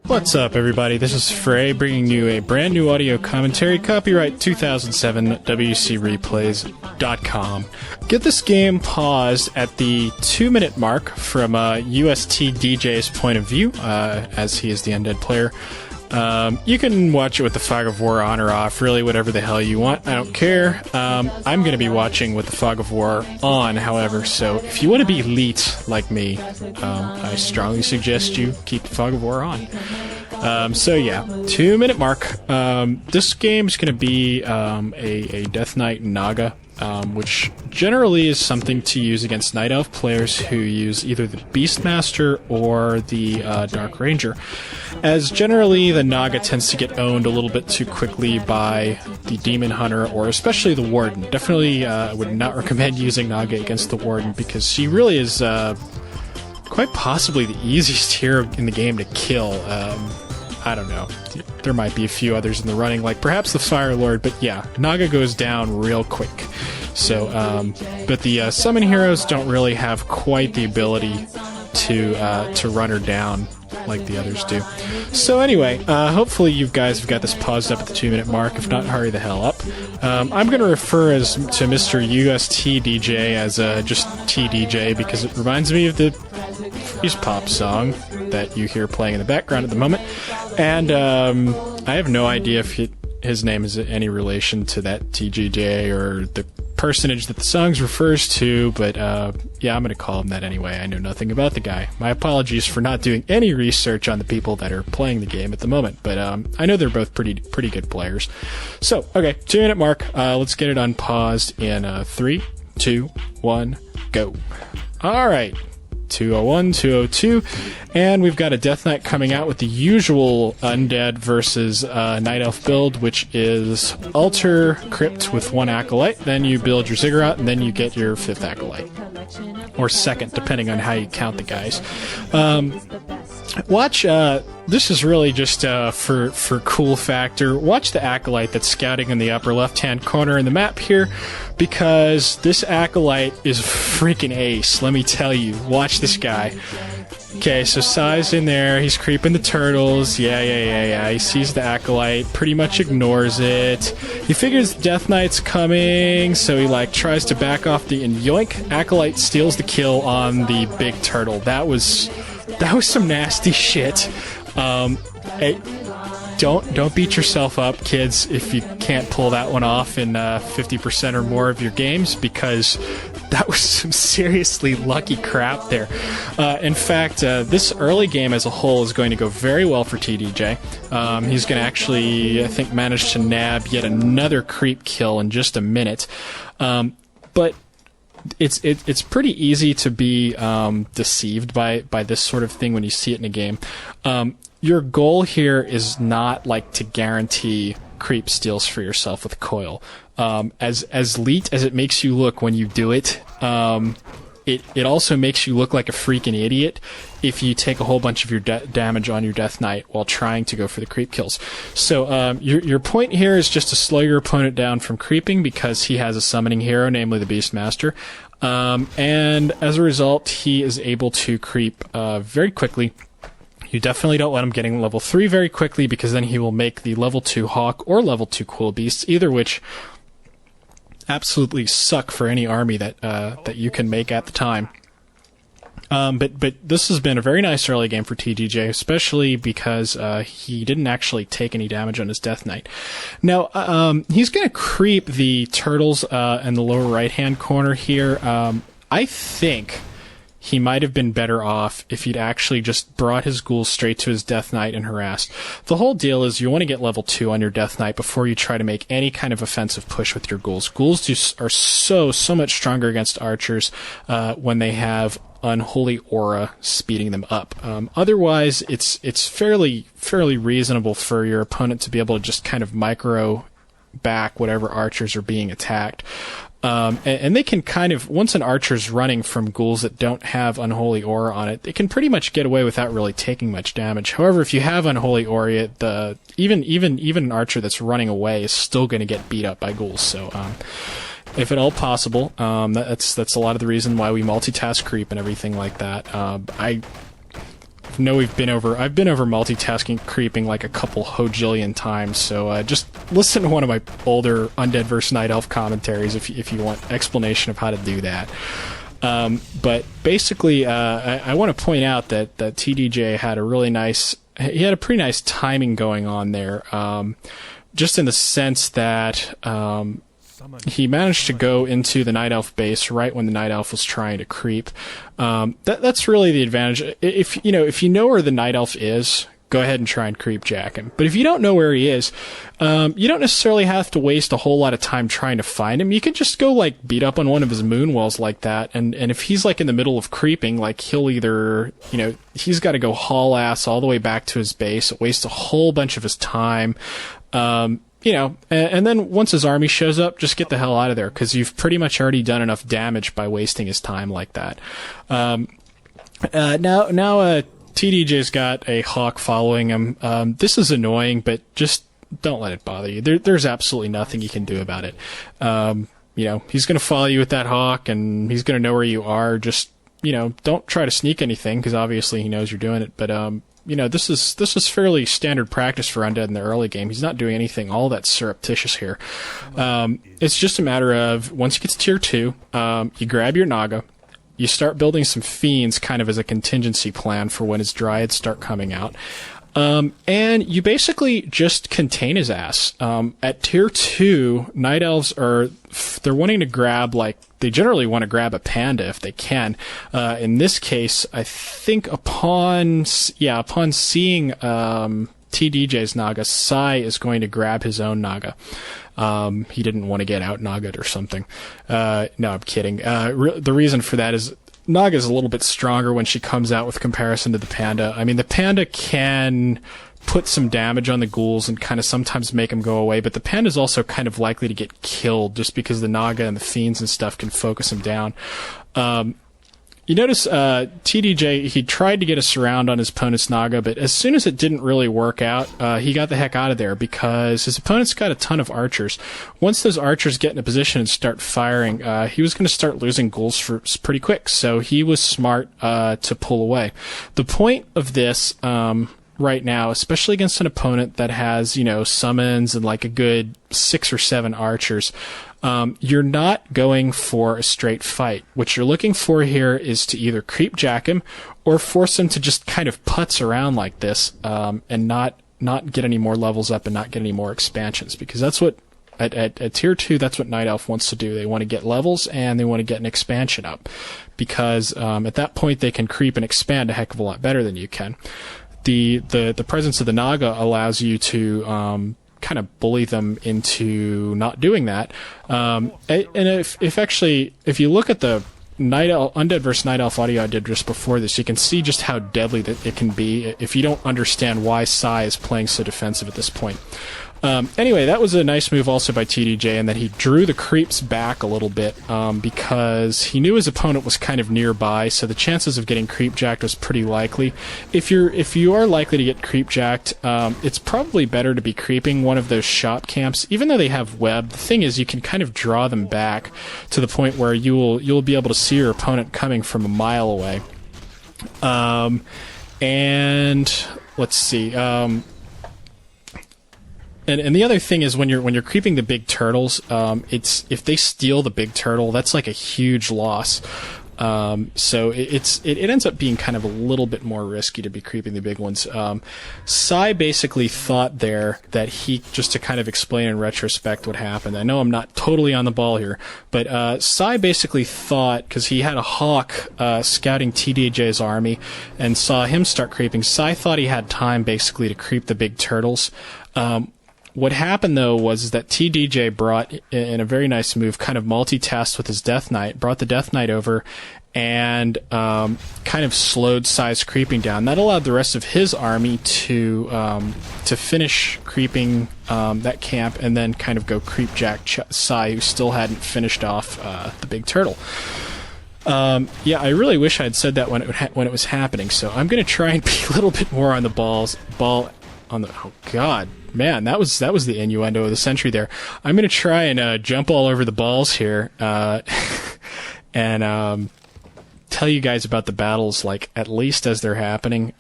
What's up, everybody? This is Fray bringing you a brand new audio commentary, copyright 2007, WCReplays.com. Get this game paused at the 2-minute mark from UST DJ's point of view, as he is the undead player. You can watch it with the Fog of War on or off, really whatever the hell you want. I don't care. I'm going to be watching with the Fog of War on, however, so if you want to be elite like me, I strongly suggest you keep the Fog of War on. So yeah, 2-minute mark. This game is going to be a Death Knight Naga, which generally is something to use against Night Elf players who use either the Beastmaster or the Dark Ranger, as generally the Naga tends to get owned a little bit too quickly by the Demon Hunter, or especially the Warden. Definitely would not recommend using Naga against the Warden, because she really is quite possibly the easiest hero in the game to kill. I don't know. There might be a few others in the running, like perhaps the Fire Lord, but yeah, Naga goes down real quick. So, but the summon heroes don't really have quite the ability to run her down like the others do. So anyway, hopefully you guys have got this paused up at the 2-minute mark. If not, hurry the hell up. I'm going to refer to Mr. UST DJ as just TDJ, because it reminds me of the Freeze Pop song that you hear playing in the background at the moment. And I have no idea if his name is any relation to that TGJ or the personage that the song refers to, but yeah, I'm going to call him that anyway. I know nothing about the guy. My apologies for not doing any research on the people that are playing the game at the moment, but I know they're both pretty good players. So, okay, 2-minute mark. Let's get it unpaused in 3, 2, 1, go. All right. 201, 202, and we've got a Death Knight coming out with the usual Undead versus Night Elf build, which is Altar Crypt with 1 Acolyte, then you build your Ziggurat, and then you get your 5th Acolyte. Or 2nd, depending on how you count the guys. Watch, this is really just for cool factor. Watch the Acolyte that's scouting in the upper left-hand corner in the map here, because this Acolyte is freaking ace, let me tell you. Watch this guy. Okay, so Sai's in there, he's creeping the turtles, yeah, he sees the Acolyte, pretty much ignores it. He figures Death Knight's coming, so he tries to back off and yoink, Acolyte steals the kill on the big turtle. That was some nasty shit. Hey, don't beat yourself up, kids, if you can't pull that one off in 50% or more of your games, because that was some seriously lucky crap there. In fact, this early game as a whole is going to go very well for TDJ. He's going to actually, I think, manage to nab yet another creep kill in just a minute. But it's pretty easy to be deceived by this sort of thing when you see it in a game. Your goal here is not to guarantee creep steals for yourself with coil. As leet as it makes you look when you do it, it also makes you look like a freaking idiot if you take a whole bunch of your damage on your Death Knight while trying to go for the creep kills. So your point here is just to slow your opponent down from creeping, because he has a summoning hero, namely the Beastmaster. And as a result, he is able to creep very quickly. You definitely don't let him getting level 3 very quickly, because then he will make the level 2 Hawk or level 2 Cool Beasts, either which absolutely suck for any army that you can make at the time. But this has been a very nice early game for TDJ, especially because he didn't actually take any damage on his Death Knight. Now, he's going to creep the turtles in the lower right-hand corner here. I think he might have been better off if he'd actually just brought his ghouls straight to his Death Knight and harassed. The whole deal is you want to get level 2 on your Death Knight before you try to make any kind of offensive push with your ghouls. Ghouls are so much stronger against archers when they have Unholy Aura speeding them up. Otherwise, it's fairly reasonable for your opponent to be able to just kind of micro back whatever archers are being attacked. And they can kind of, once an archer's running from ghouls that don't have Unholy Aura on it, they can pretty much get away without really taking much damage. However, if you have Unholy Aura, even an archer that's running away is still going to get beat up by ghouls. So, if at all possible, that's a lot of the reason why we multitask creep and everything like that. I know I've been over multitasking creeping like a couple hojillion times, so just listen to one of my older Undead vs. Night Elf commentaries if you want explanation of how to do that. But basically, I want to point out that TDJ had a pretty nice timing going on there, just in the sense that he managed to go into the Night Elf base right when the Night Elf was trying to creep. That's really the advantage. If you know where the Night Elf is, go ahead and try and creep jack him. But if you don't know where he is, you don't necessarily have to waste a whole lot of time trying to find him. You can just go like beat up on one of his moon wells like that, and if he's like in the middle of creeping, like he'll either, he's got to go haul ass all the way back to his base. It wastes a whole bunch of his time. And then once his army shows up, just get the hell out of there, because you've pretty much already done enough damage by wasting his time like that. Now TDJ's got a hawk following him. This is annoying, but just don't let it bother you. There's absolutely nothing you can do about it. He's going to follow you with that hawk, and he's going to know where you are. Just, don't try to sneak anything, because obviously he knows you're doing it, but this is fairly standard practice for Undead in the early game. He's not doing anything all that surreptitious here. It's just a matter of, once you get to tier 2, you grab your Naga, you start building some fiends kind of as a contingency plan for when his dryads start coming out. And you basically just contain his ass. At tier 2, Night Elves they're wanting to grab, they generally want to grab a panda if they can. In this case, I think upon seeing TDJ's Naga, Sai is going to grab his own Naga. He didn't want to get out Naga'd or something. No, I'm kidding. The reason for that is Naga's a little bit stronger when she comes out with comparison to the panda. I mean, the panda can put some damage on the ghouls and kind of sometimes make them go away, but the panda's also kind of likely to get killed just because the Naga and the fiends and stuff can focus him down. You notice TDJ, he tried to get a surround on his opponent's Naga, but as soon as it didn't really work out, he got the heck out of there because his opponent's got a ton of archers. Once those archers get in a position and start firing, he was going to start losing ghouls pretty quick, so he was smart to pull away. The point of this right now, especially against an opponent that has, summons and like a good 6 or 7 archers, you're not going for a straight fight. What you're looking for here is to either creep jack him or force him to just kind of putz around like this, and not get any more levels up and not get any more expansions, because that's what at tier 2, that's what Night Elf wants to do. They want to get levels and they want to get an expansion up, because at that point they can creep and expand a heck of a lot better than you can. The presence of the Naga allows you to kind of bully them into not doing that. And if you look at the Undead vs. Night Elf audio I did just before this, you can see just how deadly that it can be if you don't understand why Sai is playing so defensive at this point. Anyway, that was a nice move also by TDJ, and that he drew the creeps back a little bit because he knew his opponent was kind of nearby, so the chances of getting creep jacked was pretty likely. If you are likely to get creep jacked, it's probably better to be creeping one of those shop camps. Even though they have web, the thing is you can kind of draw them back to the point where you'll be able to see your opponent coming from a mile away. And let's see. And the other thing is when you're creeping the big turtles, if they steal the big turtle, that's like a huge loss. So it ends up being kind of a little bit more risky to be creeping the big ones. Sai basically thought there that just to kind of explain in retrospect what happened. I know I'm not totally on the ball here, but Sai basically thought, because he had a hawk scouting TDJ's army and saw him start creeping, Sai thought he had time basically to creep the big turtles. What happened, though, was that TDJ brought, in a very nice move, kind of multitasked with his Death Knight, brought the Death Knight over, and kind of slowed Sai's creeping down. That allowed the rest of his army to finish creeping that camp, and then kind of go creep jack Sai, who still hadn't finished off the big turtle. Yeah, I really wish I had said that when it was happening, so I'm going to try and be a little bit more on the ball on the... Oh, God. Man, that was the innuendo of the century there. I'm going to try and jump all over the balls here, and tell you guys about the battles, like, at least as they're happening.